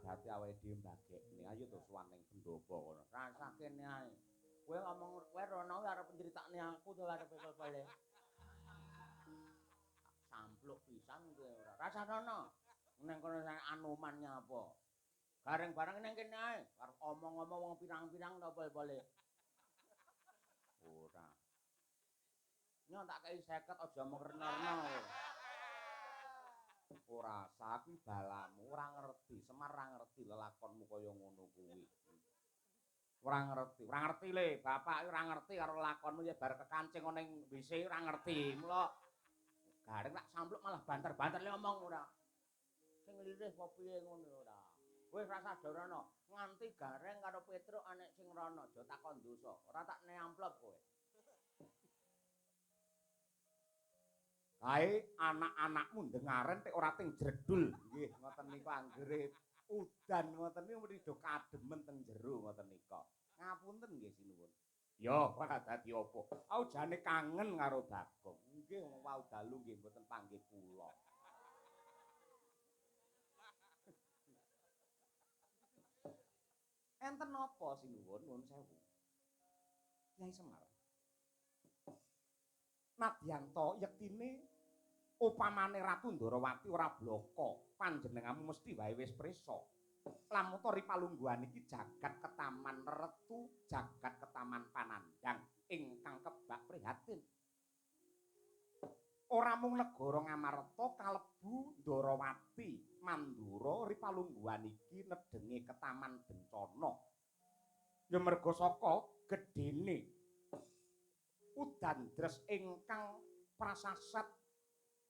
adate awake dhewe mbagekne. Ayo to sowan ning pendopo kono. Rasake ae. Kowe ngomong kowe rono arep nyritakne aku to arep kepele. Sampluk pisan kowe ora. Rasanono. Neng kono Anoman nyapa? Gareng bareng ning kene ae. Arep omong-omong wong pirang-pirang to pol-pole. Ora. Nyo tak kei 50 aja mung reno-reno. Ora sah kuwi balamu, ora ngerti. Semar ora ngerti lelakonmu kaya ngono kuwi. Ora ngerti le, bapak ora ngerti karo lakonmu ya bar kekancing ning WC ora ngerti. Mula gareng tak sampluk malah banter-banter le ngomong ora. Sing lirih apa piye ngono ora. Wis rasa dorono, nganti gareng karo Petruk anek sing rono aja takon dosa. Ora tak ne amplop kowe. Kae anak-anakmu ndengaren tek ora ting jredul. Nggih, ngoten niku anggere udan ngoten niku mriki do kademen teng jero ngoten nika. Ngapunten nggih sinuwun. Ya, ora dadi apa. Aku jane kangen karo Bagong. Nggih, wau dalu nggih mboten panggih kula. Enten napa sinuwun nuwun sewu? Nyai Semar. Nadyanto yektine upamane Ratu Ndarawati ora blaka, panjenenganmu mesti wae wis prisa. Lamuta Ripalungguhan iki jagat ketaman retu, jagat ketaman panandang ingkang kebak prihatin. Ora mung negara Ngamarta kalebu Ndarawati, Mandura, Ripalungguhan iki nedenge ketaman bencana. Ya merga saka gedene udan dres ingkang prasasat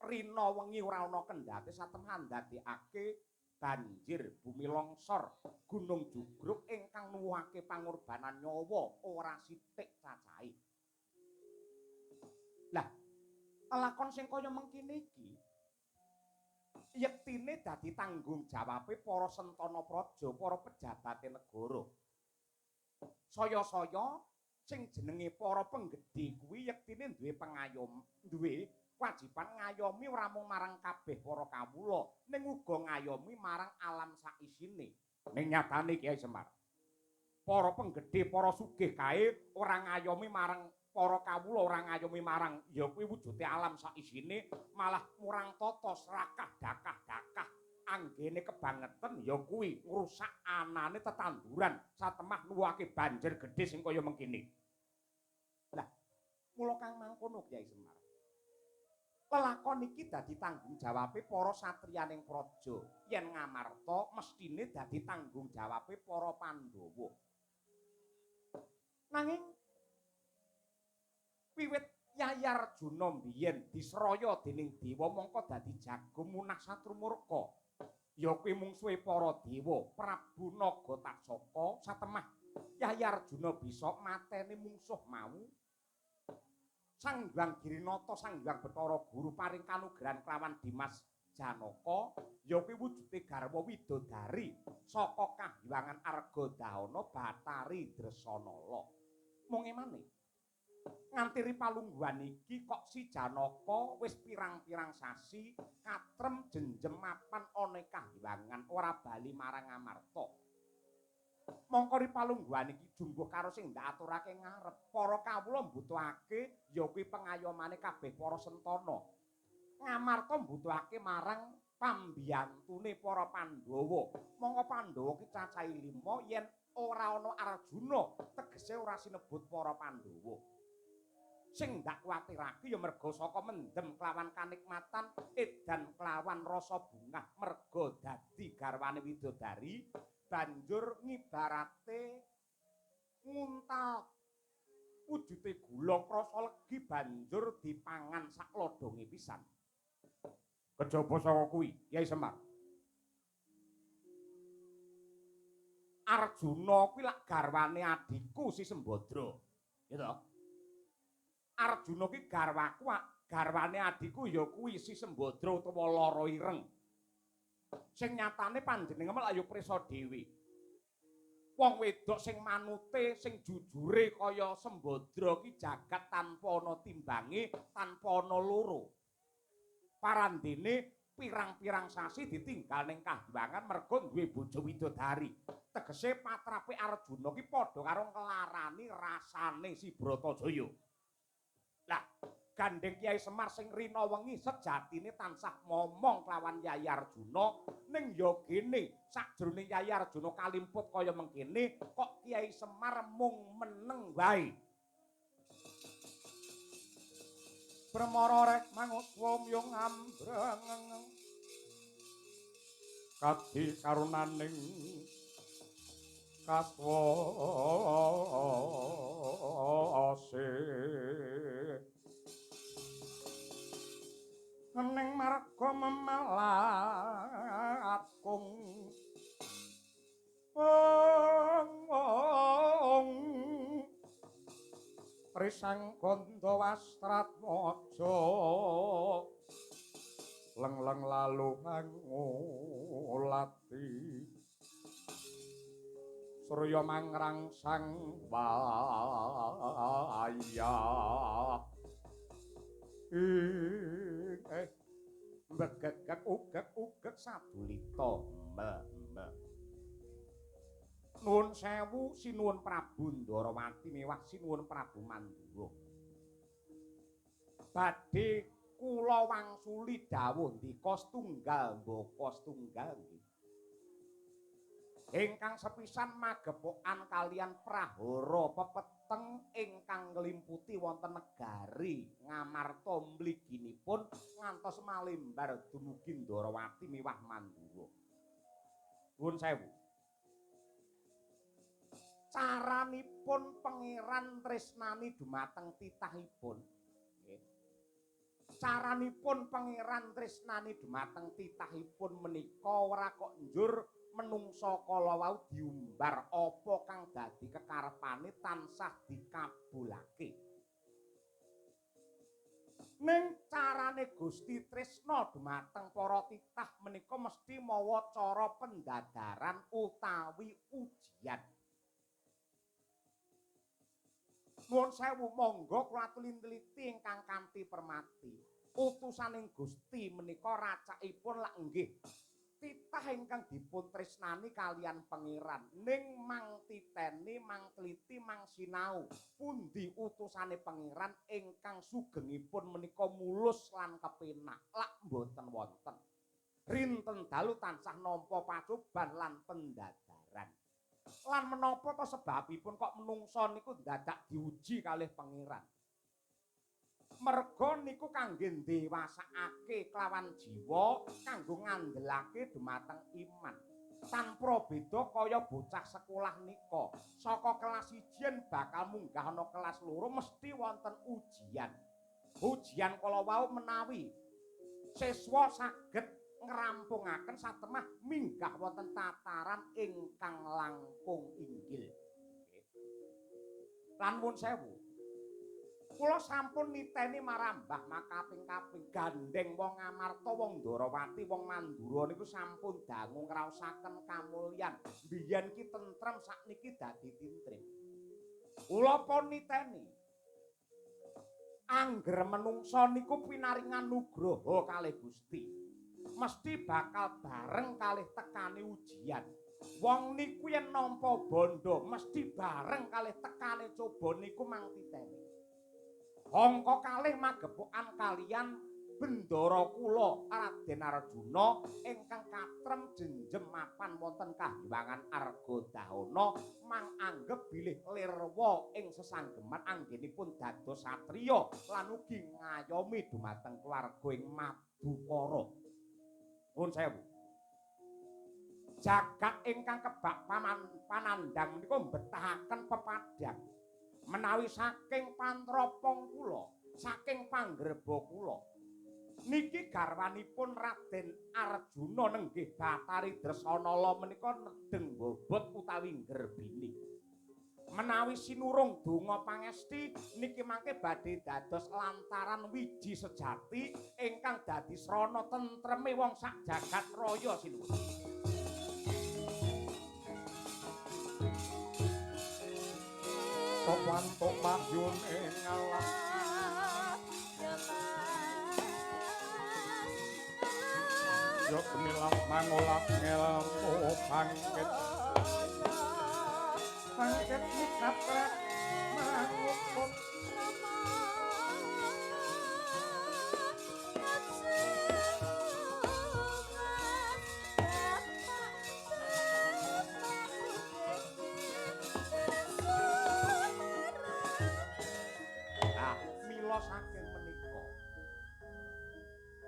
rina wengi ora ana kendhate satemah ndadekake banjir bumi longsor gunung jugruk ingkang nuwuhake pangorbanan nyawa ora sithik cacahe. Lah, lakon sing kaya mengkene iki yektine dadi tanggung jawabe para sentana praja, para pejabate negara. Saya-saya sing jenenge para penggede kuwi yektine duwe kewajiban ngayomi ora mung marang kabeh para kawula ning uga ngayomi marang alam sakisine. Ning nyatane Kiai Semar, para penggede, para sugih kae ora ngayomi marang para kawula, ora ngayomi marang ya kuwi wujude alam sakisine, malah murang tata serakah dakah-dakah anggene kebangetan ya kuwi ngrusak anane tetanduran satemah nuwuhake banjir gedhe sing kaya mengkene. Lah, mula kang mangkono Kyai Semar. Lelakon iki dadi tanggung jawabe para satriyaning praja. Yen Ngamarta mestine dadi tanggung jawabe para Pandhawa. Nanging wiwit Yai Arjuna biyen disraya dening dewa mongko dadi jago munah satrumurka. Ya kuwi mungsuhe para dewa, Prabu Nagatasaka satemah Yai Arjuna bisa mateni mungsuh mau. Sang Hyang Girinata, Sang Hyang Bathara Guru paring kanugrahan kelawan Dimas Janaka, ya kuwi wujude garwa widodari saka Kahyangan Argadahana Bathari Dresanala. Mung emane nganti Ripalungguhan iki kok si Janaka wis pirang-pirang sasi katrem jenjem mapan ana Kahyangan ora bali marang Ngamarta. Mongko Ripalungguhan iki jumbuh karo sing ndak aturake ngarep. Para kawula mbutuhake ya kuwi pengayomane kabeh para sentana. Ngamarta mbutuhake marang pambiyantune para Pandhawa. Mongko Pandhawa ki cacahe 5 yen ora ana Arjuna tegese ora sinebut para Pandhawa. Sing ndak kuwatirake ya merga saka mendem kelawan kanikmatan edan kelawan rasa bungah merga dadi garwane widodari banjur ngibarate nguntal wujude gula krasa legi banjur dipangan saklodhonge pisan. Kejaba saka kuwi, Kyai Semar. Arjuna kuwi lak garwane adhiku si Sembadra. Ya to? Arjuna ki garwaku, garwane adhiku ya kuwi si Sembadra utawa Lara Ireng. Sing nyatane panjenengan ayo prisa dhewe. Wong wedok sing manute, sing jujure kaya Sembadra ki jagat tanpa ana timbange, tanpa ana loro. Parandene pirang-pirang sasi ditinggal ning Kahyangan mergo duwe bojo widodari. Tegese patrape Arjuna ki padha karo nglarani rasane si Bratajaya. Lah, gandeng Kyai Semar sing rina wengi sejatine tansah momong kelawan Yayi Arjuna ning ya gene sakjroning Yayi Arjuna kalimput kaya mengkene kok Kyai Semar mung meneng wae. Bremara rek manguswa myung ambrang kadi karunaning kaswase ning marga memalatkung Risang Ganda Wastratmaja leng-leng lalu ngulati Surya mangrangsang wayah mbegegek ugek sadulita mbah Nuwun sewu sinuwun Prabu Ndarawati miwah sinuwun Prabu Mandura. Badhe kula wangsuli dawuh ndika setunggal mbaka setunggal nggih. Ingkang sepisan magepokan kalian prahara pepeteng ingkang nglimputi wonten negari Ngamarta mliginipun ngantos malembar dumugi Ndarawati miwah Mandura. Nuwun sewu. Caranipun pangeran tresnani dumateng titahipun nggih. Caranipun pangeran tresnani dumateng titahipun menika ora kok njur menungsa kala wau diumbar apa kang dadi kekarepane tansah dikabulake. Ning carane Gusti Tresna dumateng para titah menika mesti mawa cara pendadaran utawi ujian. Nuwun sewu monggo kula teliti ingkang kanthi permati. Utusaning Gusti menika racakipun lak nggih titah ingkang dipun tresnani kalian pangeran ning mang titeni mang teliti mang sinau pundi utusane pangeran ingkang sugengipun menika mulus lan kepenak lak mboten wonten. Rinten dalu tansah nampa pacoban lan pendadaran. Lan menapa to sebabipun kok menungsa niku dadak diuji kalih pangeran. Merga niku kangge ndewasakake kelawan jiwa kanggo ngandelake dumateng iman. Tanpa beda kaya bocah sekolah nika. Saka kelas 1 bakal munggah ana kelas 2 mesti wonten ujian. Ujian kala wau menawi siswa saged ngrampungaken satemah minggah wonten tataran ingkang langkung inggil. Lan nuwun sewu. Kula sampun niteni marambah makaping-kaping gandeng wong Ngamarta, wong Ndarawati, wong Mandura niku sampun dangu ngraosaken kamulyan. Biyen ki tentrem sakniki dadi tintrim. Kula pun niteni. Angger menungsa niku pinaringan nugraha kalih Gusti. Mesti bakal bareng kalih tekane ujian. Wong niku yen nampa bondo mesti bareng kalih tekane coba niku mang titeni. Angka kalih magepokan kalian bendara kula Raden Arjuna ingkang katrem jenjem mapan wonten Kahyangan Argadahana mang anggep bilih lirwa ing sesanggeman anggenipun dados satriya lan ugi ngayomi dumateng keluarga ing Madukara. Nuwun sewu. Jagat ingkang kebak panandang menika mbetahaken pepadang. Menawi saking pantropong kula, saking panggreba kula. Niki garwanipun Raden Arjuna nenggih Bathari Dresanala menika nedeng bobot utawi nggerbini. Menawi sinurung donga pangesti niki mangke badhe dados lantaran wiji sejati ingkang dadi srana tentreme wong sak jagat raya sinuwun. Sopantuk madyun ing alam yo gemilang mangolah ngelmu bangkit bangkit mikaprak mangukut mila saking menika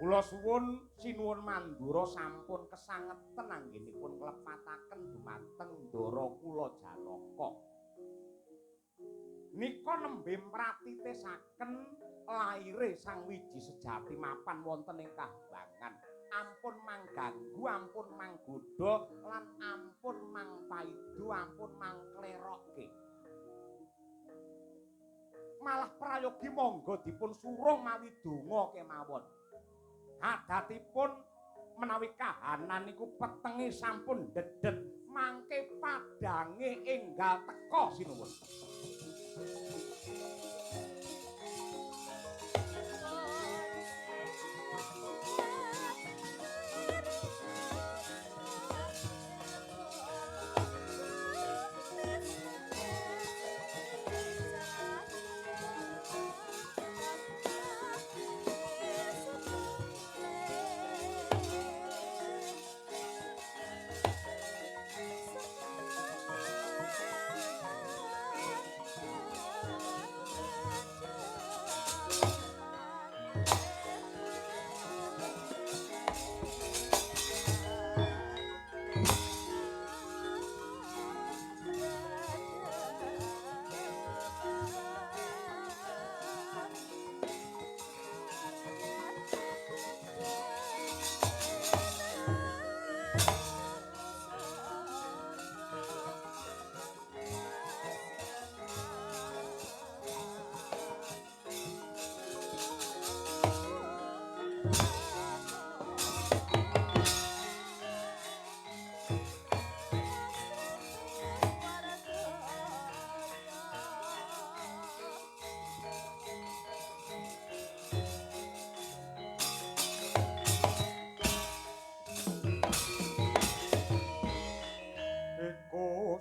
kula suwun sinuwun Mandura sampun kesangeten anggenipun klepataken dumateng Ndara kula Janaka nika nembe pratitesaken laire Sang Wiji Sejati mapan wonten ing Kahyangan ampun mangganggu ampun manggoda lan ampun mangpaidu ampun mangklerokke malah prayogi monggo dipun surung mawi donga kemawon. Adatipun menawi kahanan niku petenge sampun dedet mangke padange enggal teka sinuwun.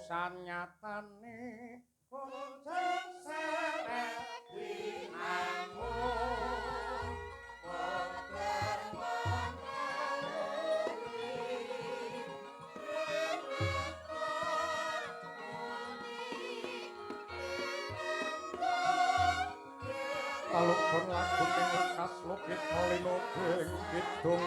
Sanyatane bonceng seret winangun boten Talukun lagu ing lekas lukit kalino ing kidung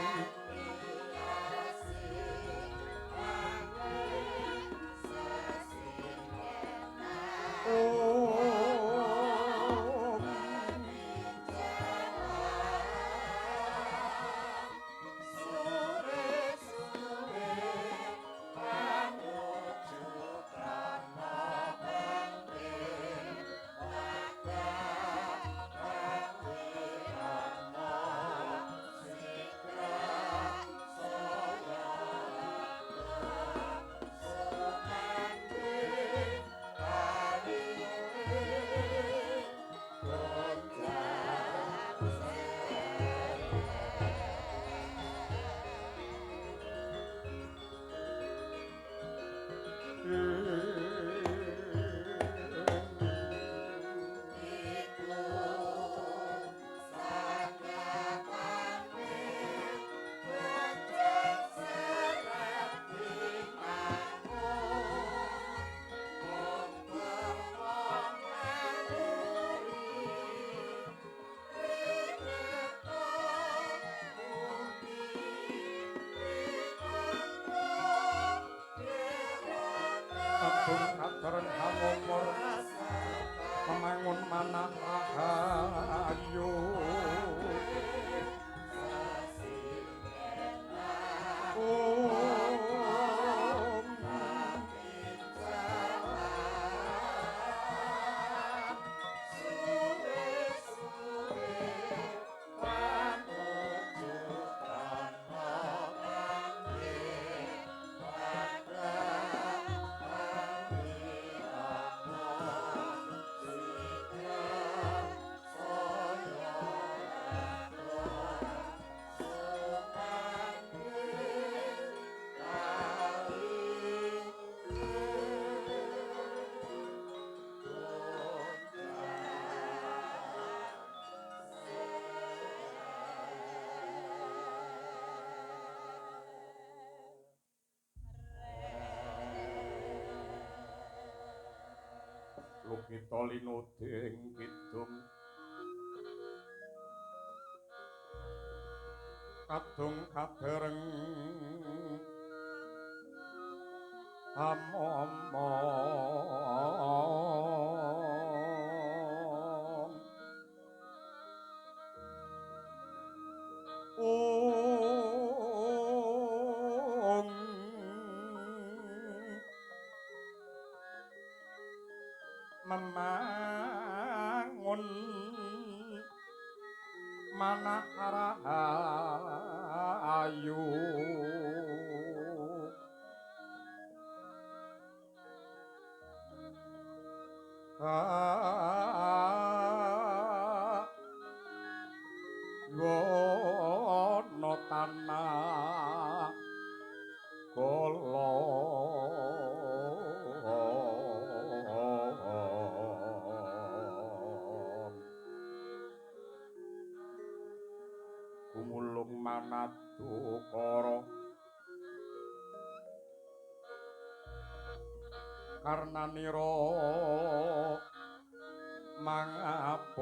Kadaran hamomor memangun manah rahayu kita linuding kidung kadung kadereng amomong memangun manah rahayu gono tanah kolo kumulung manadu koro karna niro mangapus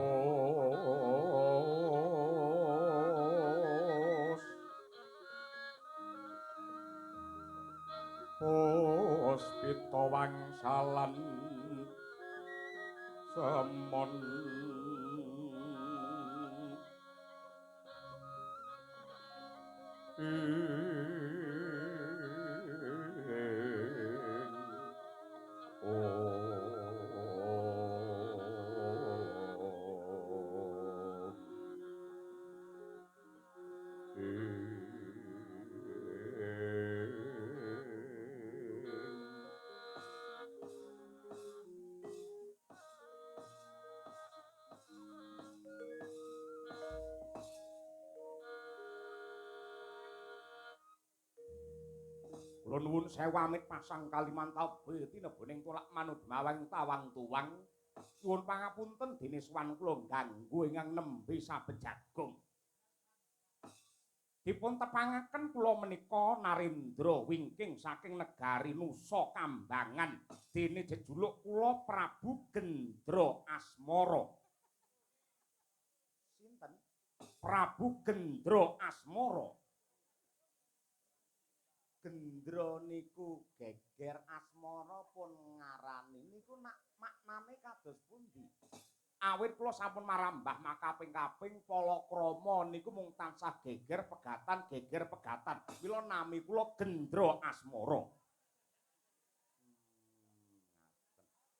puspita wangsalan semon Kula nuwun sewu amit pasang Kalimantan beti neboning tolak manut mawang tawang tuwang. Nuwun pangapunten dene sowan kula ganggu ingkang nembe saben jagung. Dipun tepangaken kula menika Narendra wingking saking negari Nusa Kambangan dene jejuluk kula Prabu Gendra Asmara. Sinten? Prabu Gendra Asmara. Gendra niku geger asmara pun ngarani niku maknane kados pundi? Awit kula sampun marambah makaping-kaping palakrama niku mung tansah geger pegatan. Mila nami kula Gendra Asmara.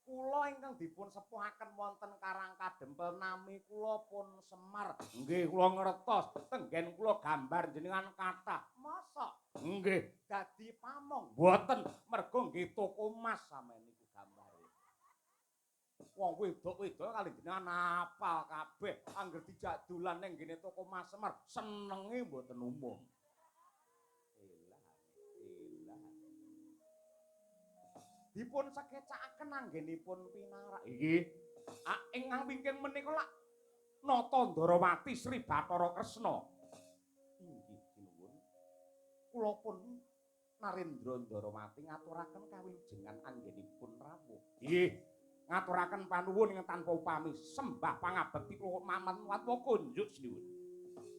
Kula ingkang dipun sepuhaken wonten Karang Kadempel nami kula pun Semar. Nggih kula ngertos tenggen kula gambar jenengan kathah. Masa? Nggih, dadi pamong. Mboten, mergo nggih toko emas sampeyan niku gambare. Wong wedok-wedok kali jenengan apal kabeh angger dijak dolan ning ngene toko emas Semar, senenge mboten umum. Dipun sekecakaken anggenipun pinarak. Nggih. Ingkang wingking menika lak Nata Ndarawati Sri Bathara Kresna. Inggih sinuwun. Kula pun Narendra Ndarawati ngaturaken kawilujengan anggenipun rawuh. Nggih. Ngaturaken panuwun ing tanpa upami sembah pangabekti kula maman watwa kunjuk sinuwun.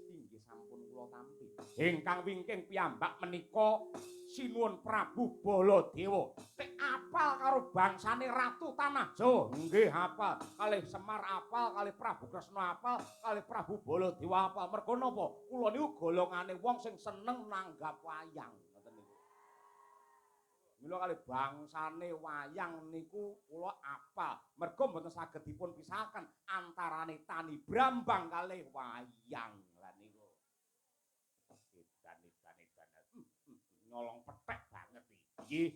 Inggih sampun kula tampi. Ingkang wingking piyambak menika Sinuwun Prabu Baladewa. Nek apal karo bangsane Ratu Tanah Jawa, nggih apal. Kalih Semar apal, kalih Prabu Kresna apal, kalih Prabu Baladewa apal. Mergo napa? Kula niku golongane wong sing seneng nanggap wayang, ngoten niku. Mila kalih bangsane wayang niku kula apal. Mergo mboten saged dipun pisahaken antarane tani brambang kalih wayang. Lah niku. Nyolong petek banget iki.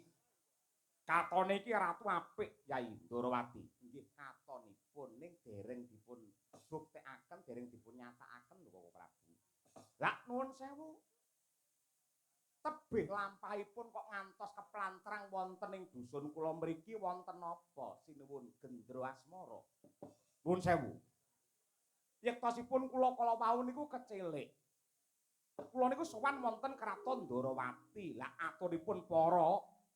Katone iki ratu apik Yai Ndarawati. Nggih katonipun ning dereng dipun buktekaken, dereng dipun nyatakaken lho Bapak Prabu. Lah nuwun sewu. Tebih lampahipun kok ngantos keplantrang wonten ing dusun kula mriki wonten napa sinuwun Gendra Asmara. Nuwun sewu. Yektosipun kula kala wau niku kecilik. Kula niku sowan wonten Kraton Ndarawati. Lah aturipun para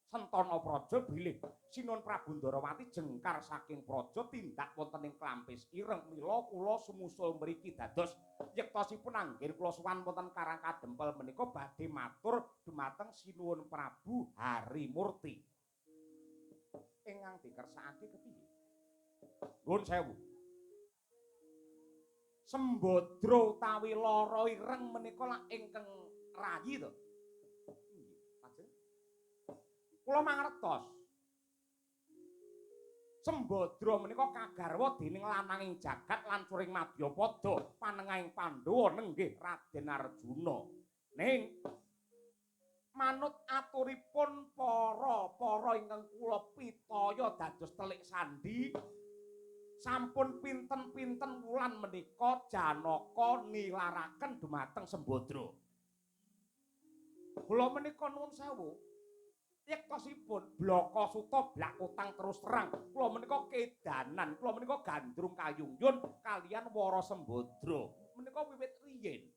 Sentana Praja bilih Sinuwun Prabu Ndarawati jengkar saking praja tindak wonten ing Klampis Ireng mila kula sumusul mriki dados yektosipun anggen kula sowan wonten Karang Kadempel menika badhe matur dumateng Sinuwun Prabu Harimurti. Ingkang dikersakake kepiye? Nuwun sewu. Sembadra utawi lara ireng menika lak ingkang rayi to. Lajeng kula mangertos Sembadra menika kagarwa dening lananging jagat lan curing Madyapada panengahing Pandhawa nenggih Raden Arjuna. Ning manut aturipun para ingkang kula pitaya dados telik sandi sampun pinten-pinten wulan menika Janaka nilaraken dumateng Sembadra. Kula menika nuwun sewu yektosipun Blaka Suta blak utang terus terang kula menika kedanan kula menika gandrung kayungyun kalian Wara Sembadra menika wiwit riyin.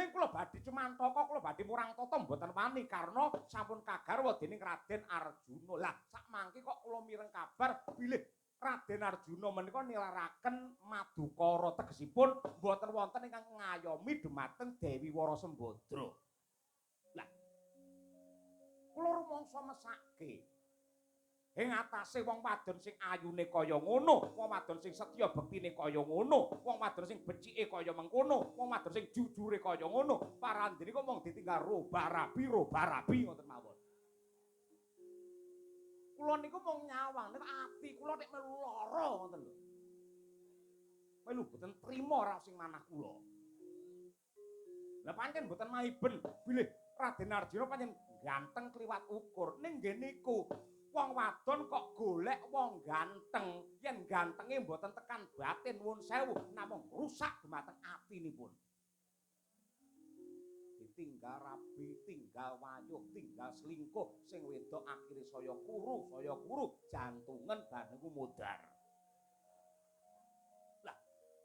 Ning kula badhe cumantaka kula badhe murang tata mboten wani karena sampun kagarwa dening Raden Arjuna. Lah sakmangke kok kula mireng kabar bilih Raden Arjuna menika nilaraken Madukara tegesipun mboten wonten ingkang ngayomi dumateng Dewi Wara Sembadra. Lah kula rumangsa mesake ing atase wong wadon sing ayune kaya ngono, wong wadon sing setya bektine kaya ngono, wong wadon sing becike kaya mengkono, wong wadon sing jujure kaya ngono, parandene kok mung ditinggal roba-rabi ngoten mawon. Kula niku mung nyawang, nek ati kula nek melu lara ngoten lho. Melu boten trima ra sing manah kula. Lah pancen boten maiben bilih Raden Arjuna pancen ganteng kliwat ukur. Ning nggih niku wong wadon kok golek wong ganteng. Yen gantenge mboten tekan batin nuwun sewu namung rusak dumateng atinipun. Ditinggal rabi, tinggal wayuh, tinggal selingkuh sing wedok akhire saya kuru, jantungan banegu mudar.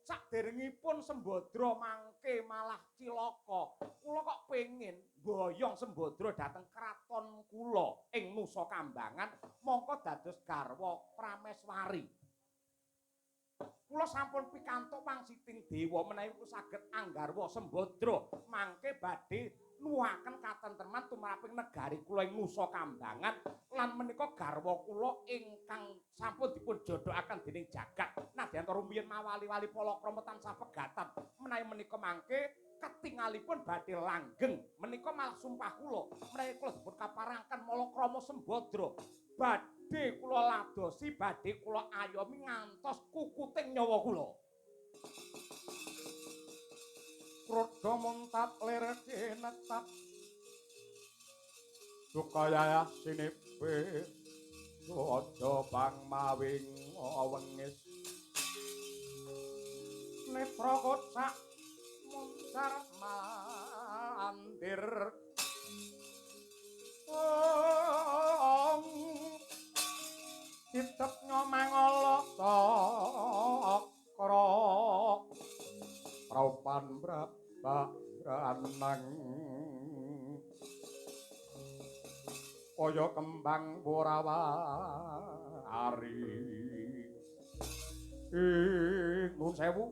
Saderengipun Sembadra mangke malah cilaka. Kula kok pengin boyong Sembadra dhateng kraton kula ing Nusa Kambangan mongko dados garwa Prameswari. Kula sampun pikantuk wangsiting dewa menawi kula saged anggarwa Sembadra mangke badhe nuwuhaken katentreman tumraping negari kula ing Nusa Kambangan lan menika garwa kula ingkang sampun dipun jodhokaken dening jagat nadyanto rumiyin mawali-wali palakrama tansah pegatan menawi menika mangke ketingalipun badhe langgeng menika malah sumpah kula menawi kula dipun kaparangan malakrama Sembadra badhe kula ladosi badhe kula ayomi ngantos kukuting nyawa kula. Krodha muntat lir kinetap Sukaya sinipe aja bang mawing wengis netra kocak muncar mandir Kitep nyomang olok kro Raupan branang kaya kembang borawari nuwun sewu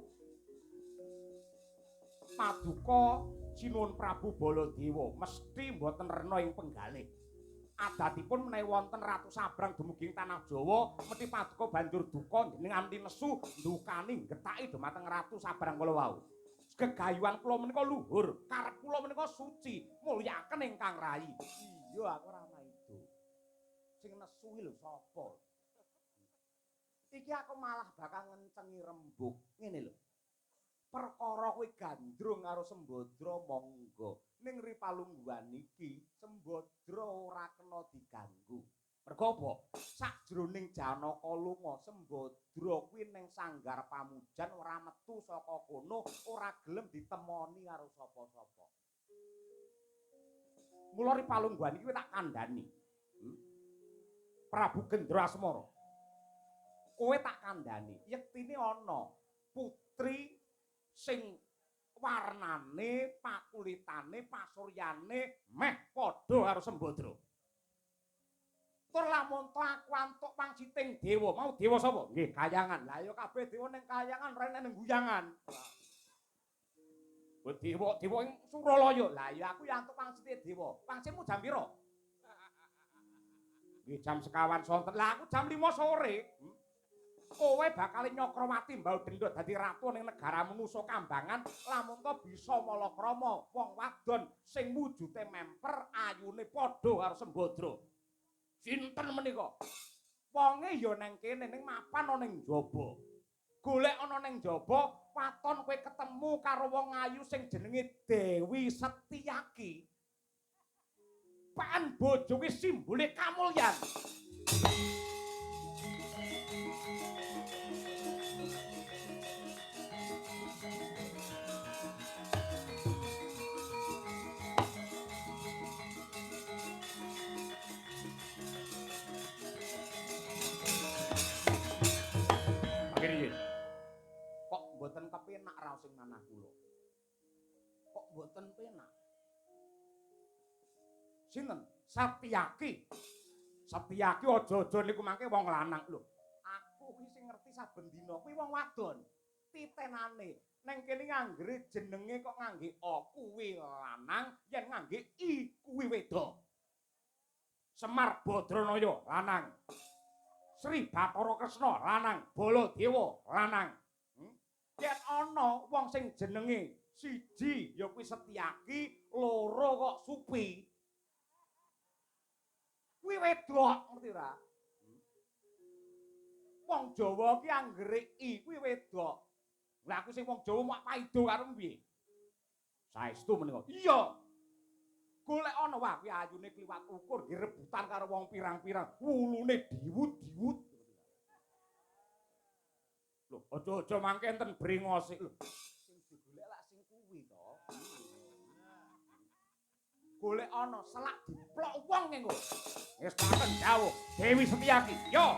paduka Sinuwun Prabu Baladewa mesti mboten rena ing penggalih adatipun menawi wonten Ratu Sabrang dumugi tanah Jawa mesti paduka banjur duka njenengan nesu ndukani ngetaki dumateng Ratu Sabrang kala wau gegayuhan kula menika luhur karep kula menika suci mulyaken ingkang rayi iya aku ora maido sing nesu iki lho sapa iki aku malah bakal ngencengi rembug ngene lho perkara kowe gandrung karo Sembadra monggo ning ripalungguhan iki Sembadra ora kena diganggu mergo apa sajroning Janaka lunga Sembadra kuwi ning sanggar pamujan ora metu saka kono ora gelem ditemoni karo sapa-sapa mula ripalungguhan iki tak kandhani Prabu Gendrasmara kowe tak kandhani yektine ana putri sing warnane pakulitane pasuryane meh padha karo Sembadra Tur lamun to aku antuk pangsiting dewa, mau dewa sapa? Nggih, Kahyangan. Lah ya kabeh dewa ning Kahyangan rene ning guyangan. Dewa ing Suralaya. Lah ya aku ya antuk pangsite dewa. Pangsitmu jam pira? Nggih jam sekawan sonten. Lah aku jam 5 sore. Kowe bakal Nyakrawati mbau dendha dadi ratu ning negaramu Nusa Kambangan lamun to bisa malakrama wong wadon sing wujute memper ayune padha karo Sembadra. Sinten menika? Wonge ya nang kene ning mapan ana ning njaba. Golek ana ning njaba, waton kowe ketemu karo wong ayu sing jenenge Dewi Setyaki. Pan bojo kuwi simbole kamulyan. Akhirnya kok mboten kepenak raos sing manah kula. Kok mboten penak. Sinten? Setyaki. Setyaki aja-aja niku mangke wong lanang lho. Aku kuwi sing ngerti saben dina kuwi wong wadon. Titenane ning kene nganggere jenenge kok ngangge O kuwi lanang, yen ngangge I kuwi wedok. Semar Badranaya lanang. Sri Bathara Kresna lanang, Baladewa lanang. Yen ana wong sing jenenge siji ya kuwi Setyaki, loro kok Supi. Kuwi wedok, ngerti ora? Wong Jawa ki anggere I kuwi wedok. Lah aku sing wong Jawa mak paido karo piye? Saestu menika. Iya. Golek ana wah kuwi ayune kliwat ukur nggih rebutan karo wong pirang-pirang. Wulune diwut-diwut. Lho, aja-aja mangke enten brengose lho. Sing digolek lak sing kuwi to. Golek ana selak diplok wong engko. Wis paten dawuh Dewi Setyaki. Yo.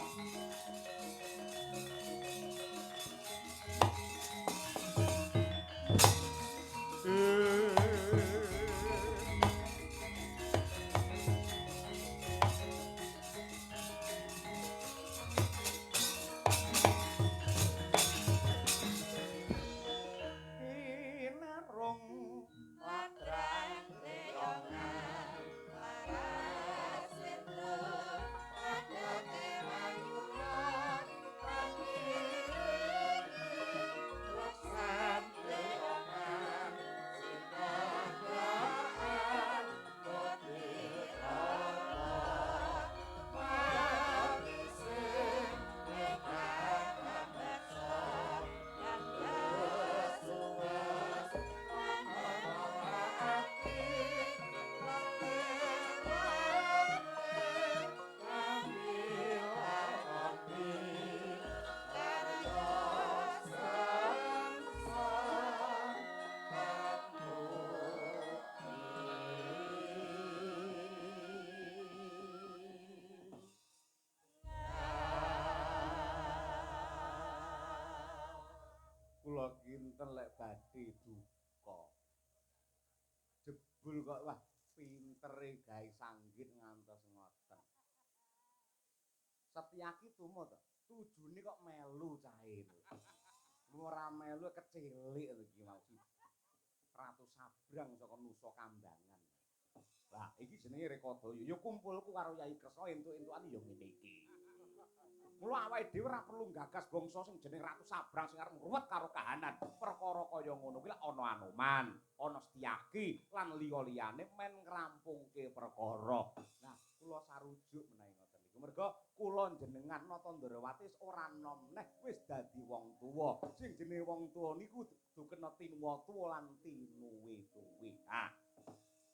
Kula kinten lek badhe duka. Jebul kok wah pintere gawe sanggit ngantos ngoten. Setyaki tumo to. Tujune kok melu cahe lho. Ora melu kecelik lho iki mau Ratu Sabrang saka Nusa Kambangan. Lah iki jenenge Rekadaya. Ya kumpulku karo Yai Kresna entuk-entukan ya ngene iki. Mula awake dhewe ora perlu gagas bangsa sing jeneng Ratu Sabrang sing arep ngruwet karo kahanan. Perkara kaya ngono kuwi lak ana Anoman, ana Setyaki lan liya-liyane men ngrampungke perkara. Nah, kula sarujuk menawi ngoten niku. Merga kula jenengan Natandrawati ora nom neh wis dadi wong tuwa. Sing jenenge wong tuwa niku kudu kena tinuwa tuwa lan tinuwe-tuwe. Ha.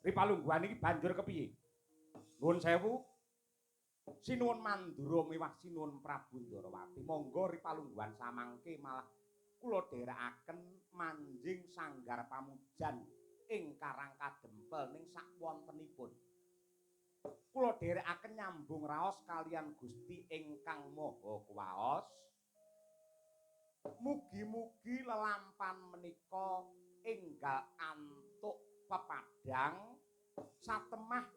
Ripalungguhan iki banjur kepiye? Nuwun sewu. Sinuwun Mandura miwah sinuwun Prabu Ndarawati. Monggo ripalungguhan samangke malah kula dherekaken manjing sanggar pamujan ing Karang Kadempel ning sakwontenipun. Kula dherekaken nyambung raos kalian Gusti ingkang Maha Kuwaos. Mugi-mugi lelampan menika enggal antuk pepadang satemah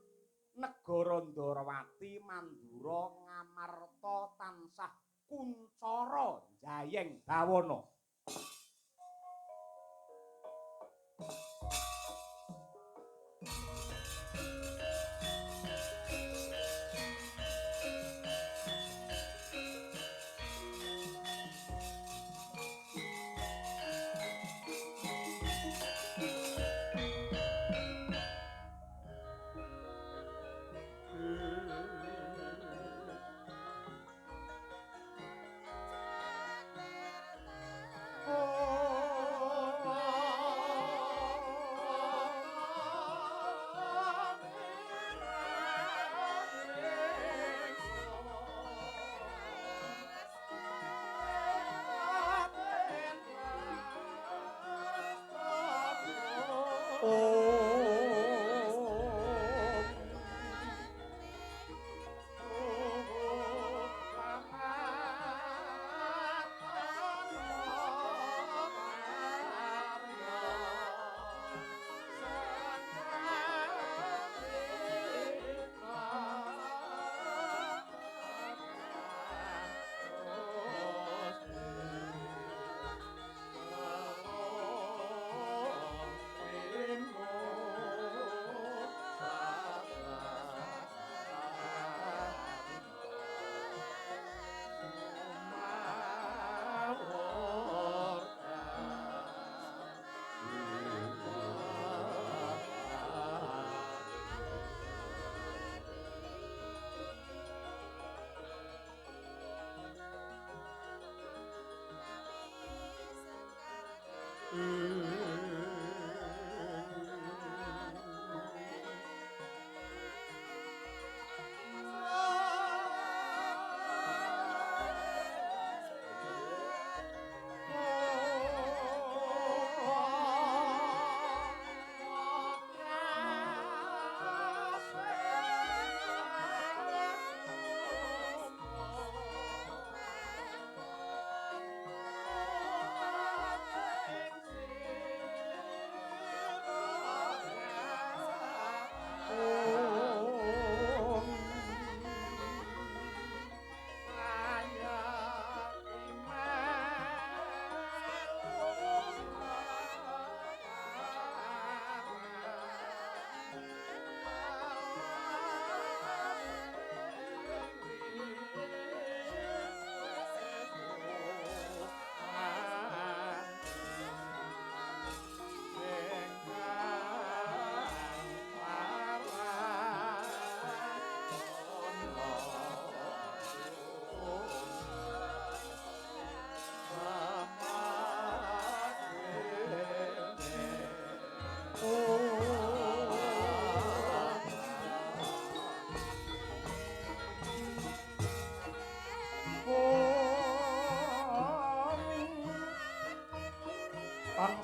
negara Ndarawati Mandura ngamarta tansah kuncara jayeng dawana.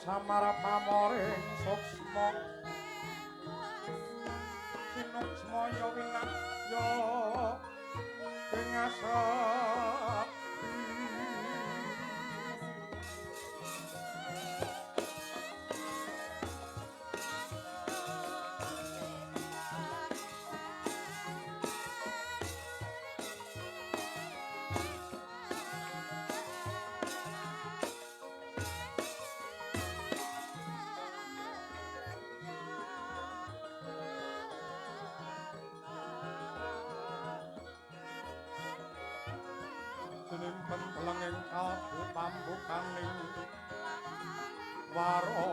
Samara pamoring suksma sinuksmaya winaya pingasakti Jeneng pentelenging kalbu pambukaning waro